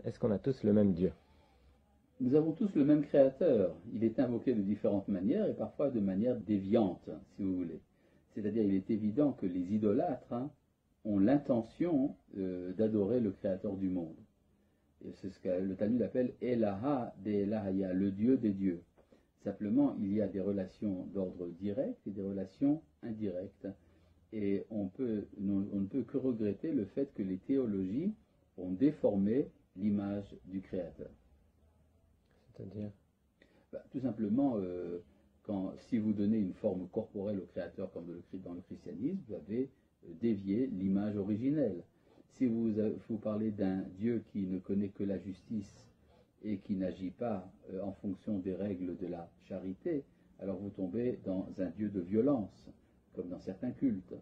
Est-ce qu'on a tous le même Dieu? Nous avons tous le même créateur. Il est invoqué de différentes manières et parfois de manière déviante, si vous voulez. C'est-à-dire, il est évident que les idolâtres ont l'intention d'adorer le créateur du monde. Et c'est ce que le Talmud appelle Elaha de Elahaya, le Dieu des dieux. Simplement, il y a des relations d'ordre direct et des relations indirectes. Et on ne peut que regretter le fait que les théologies ont déformé l'image du créateur. C'est-à-dire? Tout simplement, si vous donnez une forme corporelle au créateur comme dans le christianisme, vous avez dévié l'image originelle. Si vous parlez d'un Dieu qui ne connaît que la justice et qui n'agit pas en fonction des règles de la charité, alors vous tombez dans un Dieu de violence, comme dans certains cultes.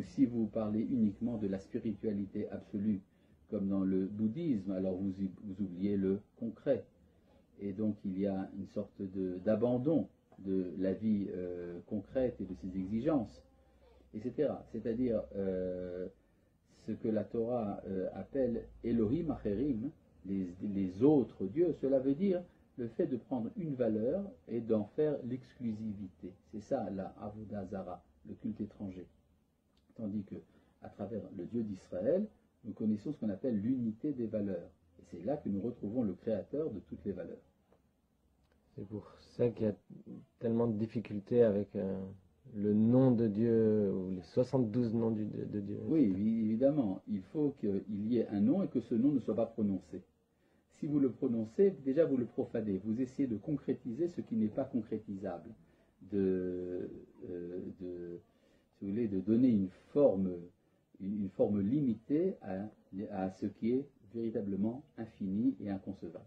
Si vous parlez uniquement de la spiritualité absolue, comme dans le bouddhisme, alors vous oubliez le concret. Et donc il y a une sorte d'abandon de la vie concrète et de ses exigences, etc. C'est-à-dire ce que la Torah appelle Elohim Acherim, les autres dieux, cela veut dire le fait de prendre une valeur et d'en faire l'exclusivité. C'est ça la Avodah Zara, le culte étranger. Tandis que à travers le Dieu d'Israël, nous connaissons ce qu'on appelle l'unité des valeurs. Et c'est là que nous retrouvons le créateur de toutes les valeurs. C'est pour ça qu'il y a tellement de difficultés avec le nom de Dieu, ou les 72 noms de Dieu. Oui, évidemment, il faut qu'il y ait un nom et que ce nom ne soit pas prononcé. Si vous le prononcez, déjà vous le profanez, vous essayez de concrétiser ce qui n'est pas concrétisable, si vous voulez, de donner une forme limitée à ce qui est véritablement infini et inconcevable.